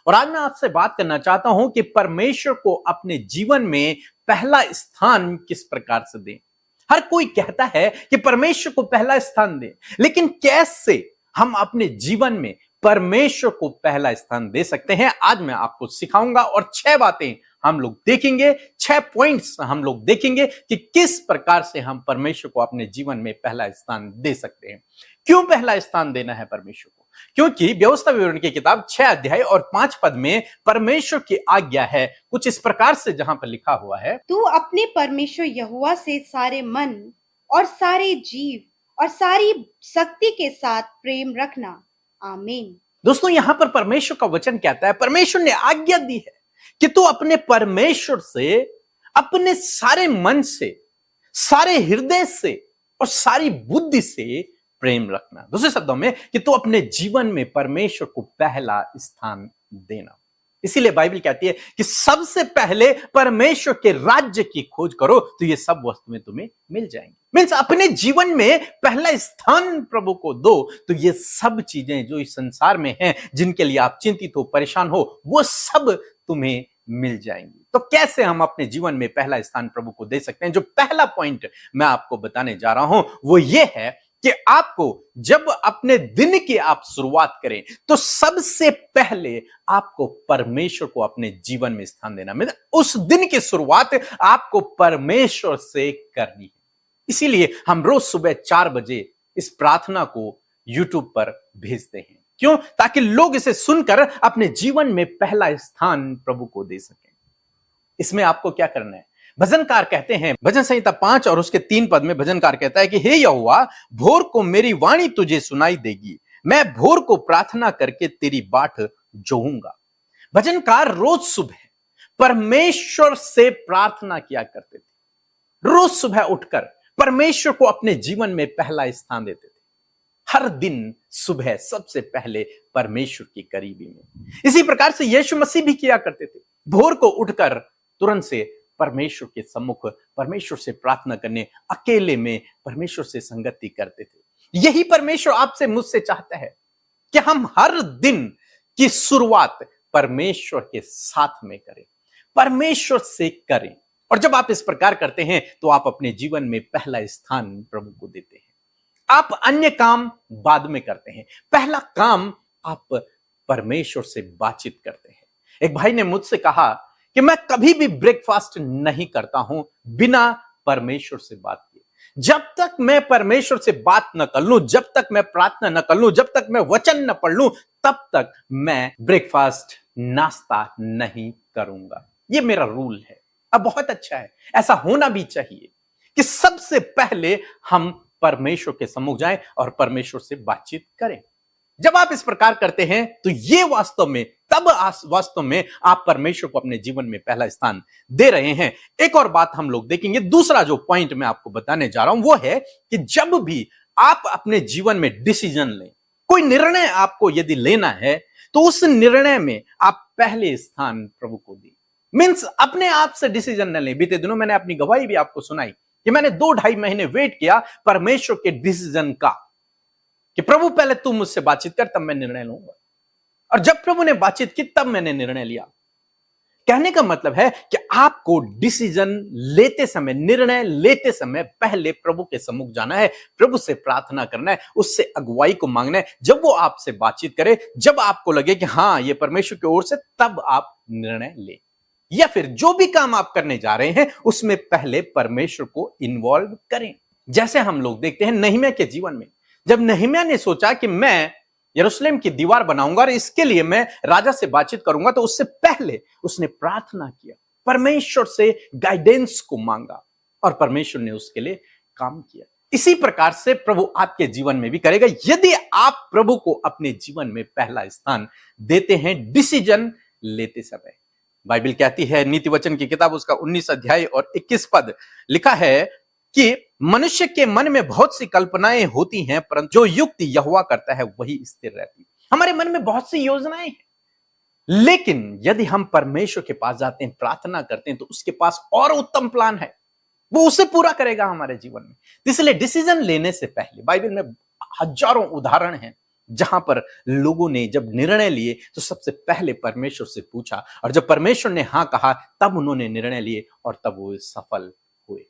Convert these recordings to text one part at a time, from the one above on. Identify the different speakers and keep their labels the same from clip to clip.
Speaker 1: और आज मैं आपसे बात करना चाहता हूं कि परमेश्वर को अपने जीवन में पहला स्थान किस प्रकार से दें। हर कोई कहता है कि परमेश्वर को पहला स्थान दें, लेकिन कैसे हम अपने जीवन में परमेश्वर को पहला स्थान दे सकते हैं, आज मैं आपको सिखाऊंगा और 6 बातें हम लोग देखेंगे, 6 पॉइंट्स हम लोग देखेंगे कि किस प्रकार से हम परमेश्वर को अपने जीवन में पहला स्थान दे सकते हैं। क्यों पहला स्थान देना है परमेश्वर को? क्योंकि व्यवस्था विवरण की किताब 6 अध्याय और 5 पद में परमेश्वर की आज्ञा है कुछ इस प्रकार से, जहां पर लिखा हुआ है,
Speaker 2: तू अपने परमेश्वर यहोवा से सारे मन और सारे जीव और सारी शक्ति के साथ प्रेम रखना। आमीन।
Speaker 1: दोस्तों, यहां पर परमेश्वर का वचन कहता है, परमेश्वर ने आज्ञा दी है कि तू अपने परमेश्वर से अपने सारे मन से, सारे हृदय से और सारी बुद्धि से प्रेम रखना। दूसरे शब्दों में कि तू अपने जीवन में परमेश्वर को पहला स्थान देना। इसीलिए बाइबल कहती है कि सबसे पहले परमेश्वर के राज्य की खोज करो तो ये सब वस्तुएं तुम्हें मिल जाएंगी। मीन्स अपने जीवन में पहला स्थान प्रभु को दो तो ये सब चीजें जो इस संसार में हैं, जिनके लिए आप चिंतित हो, परेशान हो, वो सब तुम्हें मिल जाएंगी। तो कैसे हम अपने जीवन में पहला स्थान प्रभु को दे सकते हैं? जो पहला पॉइंट मैं आपको बताने जा रहा हूं वो ये है कि आपको जब अपने दिन की आप शुरुआत करें तो सबसे पहले आपको परमेश्वर को अपने जीवन में स्थान देना, मतलब उस दिन की शुरुआत आपको परमेश्वर से करनी है। इसीलिए हम रोज सुबह 4 बजे इस प्रार्थना को YouTube पर भेजते हैं। क्यों? ताकि लोग इसे सुनकर अपने जीवन में पहला स्थान प्रभु को दे सकें। इसमें आपको क्या करना है? भजनकार कहते हैं, भजन संहिता 5 और उसके 3 पद में भजनकार कहता है कि हे यहोवा, भोर को मेरी वाणी तुझे सुनाई देगी, मैं भोर को प्रार्थना करके तेरी बाट जोहूंगा। भजनकार रोज सुबह परमेश्वर से प्रार्थना किया करते थे। रोज सुबह उठकर परमेश्वर को अपने जीवन में पहला स्थान देते थे। हर दिन सुबह सबसे पहले परमेश्वर की करीबी में। इसी प्रकार से यीशु मसीह भी किया करते थे। भोर को उठकर तुरंत से परमेश्वर के सम्मुख परमेश्वर से प्रार्थना करने, अकेले में परमेश्वर से संगति करते थे। यही परमेश्वर आपसे, मुझसे चाहता है कि हम हर दिन की शुरुआत परमेश्वर के साथ में करें, परमेश्वर से करें। और जब आप इस प्रकार करते हैं तो आप अपने जीवन में पहला स्थान प्रभु को देते हैं। आप अन्य काम बाद में करते हैं, पहला काम आप परमेश्वर से बातचीत करते हैं। एक भाई ने मुझसे कहा कि मैं कभी भी ब्रेकफास्ट नहीं करता हूं बिना परमेश्वर से बात किए। जब तक मैं परमेश्वर से बात न कर लूं, जब तक मैं प्रार्थना न कर लूं, जब तक मैं वचन न पढ़ लूं, तब तक मैं ब्रेकफास्ट, नाश्ता नहीं करूंगा। ये मेरा रूल है। अब बहुत अच्छा है, ऐसा होना भी चाहिए कि सबसे पहले हम परमेश्वर के सम्मुख जाएं और परमेश्वर से बातचीत करें। जब आप इस प्रकार करते हैं तो ये वास्तव में आप परमेश्वर को अपने जीवन में पहला स्थान दे रहे हैं। एक और बात हम लोग देखेंगे। दूसरा जो पॉइंट मैं आपको बताने जा रहा हूं वो है कि जब भी आप अपने जीवन में डिसीजन लें, कोई निर्णय आपको यदि लेना है, तो उस निर्णय में आप पहले स्थान प्रभु को दें। मीन्स अपने आप से डिसीजन न लें। बीते दिनों मैंने अपनी गवाही भी आपको सुनाई कि मैंने 2-2.5 महीने वेट किया परमेश्वर के डिसीजन का, कि प्रभु पहले तू मुझसे बातचीत कर, तब मैं निर्णय लूंगा। और जब प्रभु ने बातचीत की तब मैंने निर्णय लिया। कहने का मतलब है कि आपको डिसीजन लेते समय, निर्णय लेते समय पहले प्रभु के सम्मुख जाना है, प्रभु से प्रार्थना करना है, उससे अगुवाई को मांगना है। जब वो आपसे बातचीत करे, जब आपको लगे कि हां ये परमेश्वर की ओर से, तब आप निर्णय ले। या फिर जो भी काम आप करने जा रहे हैं उसमें पहले परमेश्वर को इन्वॉल्व करें। जैसे हम लोग देखते हैं नehemiah के जीवन में, जब नehemiah ने सोचा कि मैं यरूशलेम की दीवार बनाऊंगा और इसके लिए मैं राजा से बातचीत करूंगा, तो उससे पहले उसने प्रार्थना किया, परमेश्वर से गाइडेंस को मांगा और परमेश्वर ने उसके लिए काम किया। इसी प्रकार से प्रभु आपके जीवन में भी करेगा यदि आप प्रभु को अपने जीवन में पहला स्थान देते हैं डिसीजन लेते समय। बाइबल कहती है, नीति वचन की किताब उसका 19 अध्याय और 21 पद लिखा है कि मनुष्य के मन में बहुत सी कल्पनाएं होती हैं, परंतु जो युक्ति यहोवा करता है वही स्थिर रहती है। हमारे मन में बहुत सी योजनाएं हैं, लेकिन यदि हम परमेश्वर के पास जाते हैं, प्रार्थना करते हैं, तो उसके पास और उत्तम प्लान है, वो उसे पूरा करेगा हमारे जीवन में। इसलिए डिसीजन लेने से पहले बाइबल में हजारों उदाहरण हैं जहां पर लोगों ने जब निर्णय लिए तो सबसे पहले परमेश्वर से पूछा, और जब परमेश्वर ने हां कहा तब उन्होंने निर्णय लिए और तब वो सफल हुए।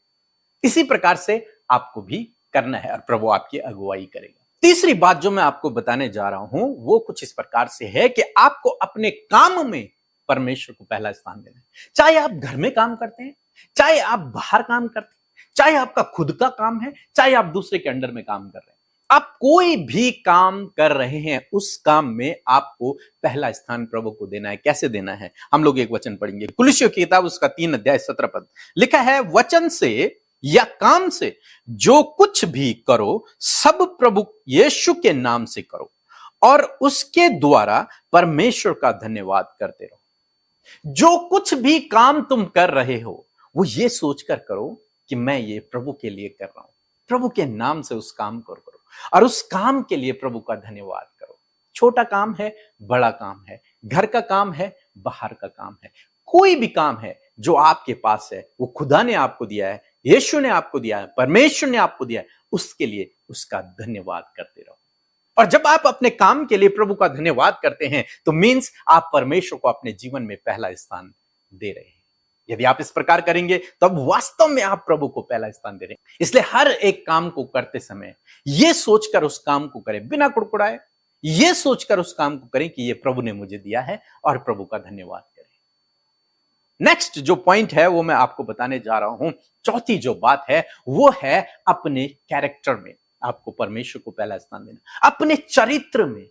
Speaker 1: इसी प्रकार से आपको भी करना है और प्रभु आपकी अगुवाई करेगा। तीसरी बात जो मैं आपको बताने जा रहा हूं वो कुछ इस प्रकार से है कि आपको अपने काम में परमेश्वर को पहला स्थान देना है। चाहे आप घर में काम करते हैं, चाहे आप बाहर काम करते हैं, चाहे आपका खुद का काम है, चाहे आप दूसरे के अंडर में काम कर रहे हैं, आप कोई भी काम कर रहे हैं, उस काम में आपको पहला स्थान प्रभु को देना है। कैसे देना है? हम लोग एक वचन पढ़ेंगे, कुलुस्सियों की किताब उसका 3 अध्याय 17 पद लिखा है, वचन से या काम से जो कुछ भी करो सब प्रभु यीशु के नाम से करो और उसके द्वारा परमेश्वर का धन्यवाद करते रहो। जो कुछ भी काम तुम कर रहे हो वो ये सोचकर करो कि मैं ये प्रभु के लिए कर रहा हूं, प्रभु के नाम से उस काम को करो और उस काम के लिए प्रभु का धन्यवाद करो। छोटा काम है, बड़ा काम है, घर का काम है, बाहर का काम है, कोई भी काम है जो आपके पास है वो खुदा ने आपको दिया है, यीशु ने आपको दिया है, परमेश्वर ने आपको दिया है, उसके लिए उसका धन्यवाद करते रहो। और जब आप अपने काम के लिए प्रभु का धन्यवाद करते हैं तो मीन्स आप परमेश्वर को अपने जीवन में पहला स्थान दे रहे हैं। यदि आप इस प्रकार करेंगे तो अब वास्तव में आप प्रभु को पहला स्थान दे रहे हैं। इसलिए हर एक काम को करते समय यह सोचकर उस काम को करें, बिना कुड़कुड़ाए, यह सोचकर उस काम को करें कि यह प्रभु ने मुझे दिया है और प्रभु का धन्यवाद करें। नेक्स्ट जो पॉइंट है वो मैं आपको बताने जा रहा हूं। चौथी जो बात है वो है अपने कैरेक्टर में आपको परमेश्वर को पहला स्थान देना। अपने चरित्र में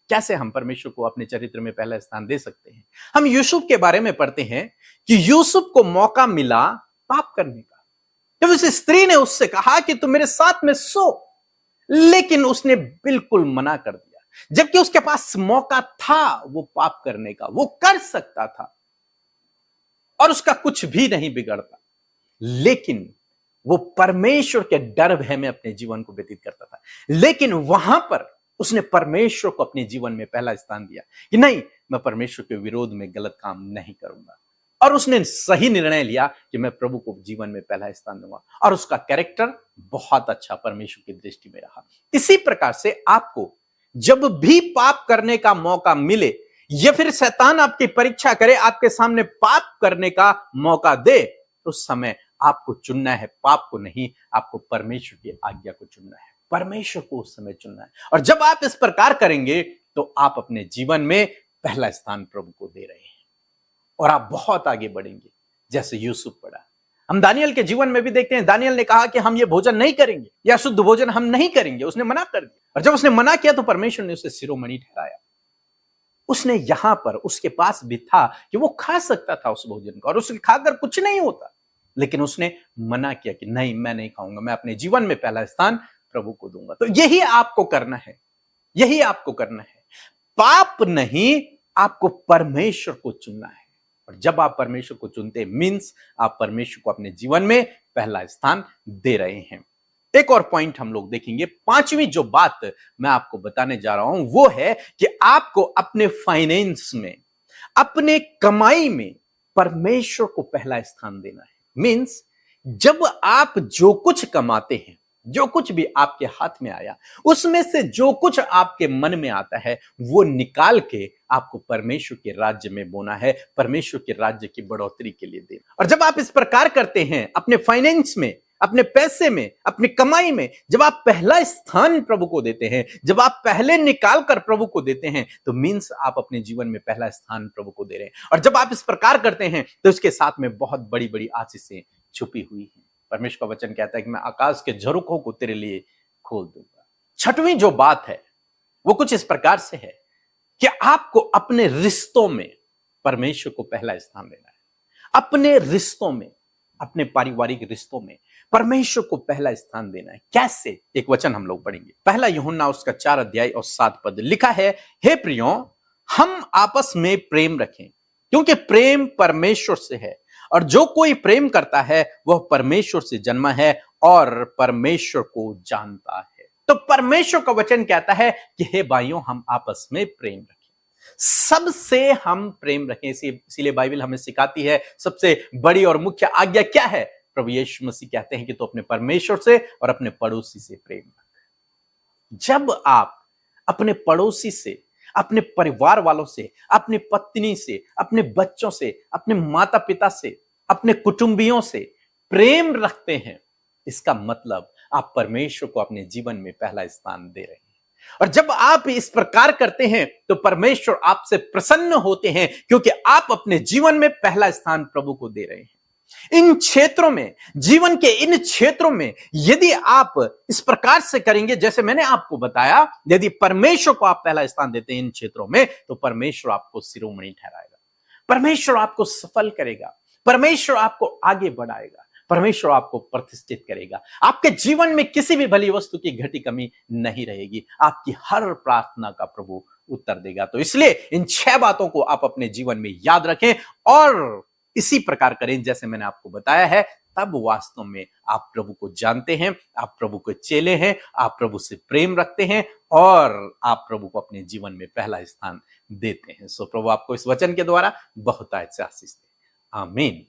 Speaker 1: कैसे हम परमेश्वर को अपने चरित्र में पहला स्थान दे सकते हैं? हम यूसुफ के बारे में पढ़ते हैं कि यूसुफ को मौका मिला पाप करने का। जब उस स्त्री ने उससे कहा कि तुम मेरे साथ में सो, लेकिन उसने बिल्कुल मना कर दिया, जबकि उसके पास मौका था वो पाप करने का, वो कर सकता था और उसका कुछ भी नहीं बिगड़ता, लेकिन वो परमेश्वर के डर भय में अपने जीवन को व्यतीत करता था। लेकिन वहां पर उसने परमेश्वर को अपने जीवन में पहला स्थान दिया कि नहीं, मैं परमेश्वर के विरोध में गलत काम नहीं करूंगा, और उसने सही निर्णय लिया कि मैं प्रभु को जीवन में पहला स्थान दूंगा, और उसका कैरेक्टर बहुत अच्छा परमेश्वर की दृष्टि में रहा। इसी प्रकार से आपको जब भी पाप करने का मौका मिले या फिर शैतान आपकी परीक्षा करे, आपके सामने पाप करने का मौका दे, तो उस समय आपको चुनना है पाप को नहीं, आपको परमेश्वर की आज्ञा को चुनना है, परमेश्वर को उस समय चुनना है। और जब आप इस प्रकार करेंगे तो आप अपने जीवन में पहला स्थान प्रभु को दे रहे हैं और आप बहुत आगे बढ़ेंगे, जैसे यूसुफ बढ़ा। हम दानियल के जीवन में भी देखते हैं, दानियल ने कहा कि हम ये भोजन नहीं करेंगे या शुद्ध भोजन हम नहीं करेंगे, उसने मना कर दिया, और जब उसने मना किया तो परमेश्वर ने उसे शिरोमणि ठहराया। उसने यहां पर उसके पास भी था कि वो खा सकता था उस भोजन को और उसे खाकर कुछ नहीं होता, लेकिन उसने मना किया कि नहीं, मैं नहीं खाऊंगा, मैं अपने जीवन में पहला स्थान प्रभु को दूंगा। तो यही आपको करना है, यही आपको करना है। पाप नहीं, आपको परमेश्वर को चुनना है, और जब आप परमेश्वर को चुनते मीन्स आप परमेश्वर को अपने जीवन में पहला स्थान दे रहे हैं। एक और पॉइंट हम लोग देखेंगे। पांचवी जो बात मैं आपको बताने जा रहा हूं वो है कि आपको अपने फाइनेंस में, अपने कमाई में परमेश्वर को पहला स्थान देना है। मीन्स जब आप जो कुछ कमाते हैं, जो कुछ भी आपके हाथ में आया, उसमें से जो कुछ आपके मन में आता है वो निकाल के आपको परमेश्वर के राज्य में बोना है, परमेश्वर के राज्य की बढ़ोतरी के लिए देना। और जब आप इस प्रकार करते हैं अपने फाइनेंस में, अपने पैसे में, अपनी कमाई में, जब आप पहला स्थान प्रभु को देते हैं, जब आप पहले निकाल कर प्रभु को देते हैं, तो मीन्स आप अपने जीवन में पहला स्थान प्रभु को दे रहे हैं। और जब आप इस प्रकार करते हैं तो इसके साथ में बहुत बड़ी बड़ी आशीषें छुपी हुई हैं। परमेश्वर का वचन कहता है कि मैं आकाश के झरोखों को तेरे लिए खोल दूंगा। छठवीं जो बात है वो कुछ इस प्रकार से है कि आपको अपने रिश्तों में परमेश्वर को पहला स्थान देना है। अपने रिश्तों में, अपने पारिवारिक रिश्तों में परमेश्वर को पहला स्थान देना है। कैसे? एक वचन हम लोग पढ़ेंगे, पहला यूहन्ना उसका 4 अध्याय और 7 पद लिखा है, हे प्रियों, हम आपस में प्रेम रखें, क्योंकि प्रेम परमेश्वर से है, और जो कोई प्रेम करता है वह परमेश्वर से जन्मा है और परमेश्वर को जानता है। तो परमेश्वर का वचन कहता है कि हे भाइयों, हम आपस में प्रेम रखें, सबसे हम प्रेम रखें। इसीलिए बाइबल हमें सिखाती है सबसे बड़ी और मुख्य आज्ञा क्या है? प्रभु यीशु मसीह कहते हैं कि तो अपने परमेश्वर से और अपने पड़ोसी से प्रेम रख। जब आप अपने पड़ोसी से, अपने परिवार वालों से, अपनी पत्नी से, अपने बच्चों से, अपने माता पिता से, अपने कुटुंबियों से प्रेम रखते हैं, इसका मतलब आप परमेश्वर को अपने जीवन में पहला स्थान दे रहे हैं। और जब आप इस प्रकार करते हैं तो परमेश्वर आपसे प्रसन्न होते हैं, क्योंकि आप अपने जीवन में पहला स्थान प्रभु को दे रहे हैं। इन क्षेत्रों में, जीवन के इन क्षेत्रों में यदि आप इस प्रकार से करेंगे जैसे मैंने आपको बताया, यदि परमेश्वर को आप पहला स्थान देते हैं इन क्षेत्रों में, तो परमेश्वर आपको शिरोमणि ठहराएगा, परमेश्वर आपको सफल करेगा, परमेश्वर आपको आगे बढ़ाएगा, परमेश्वर आपको प्रतिष्ठित करेगा। आपके जीवन में किसी भी भली वस्तु की घटी कमी नहीं रहेगी, आपकी हर प्रार्थना का प्रभु उत्तर देगा। तो इसलिए इन 6 बातों को आप अपने जीवन में याद रखें और इसी प्रकार करें जैसे मैंने आपको बताया है, तब वास्तव में आप प्रभु को जानते हैं, आप प्रभु के चेले हैं, आप प्रभु से प्रेम रखते हैं और आप प्रभु को अपने जीवन में पहला स्थान देते हैं। सो प्रभु आपको इस वचन के द्वारा बहुत अच्छे आशीष दे। आमीन।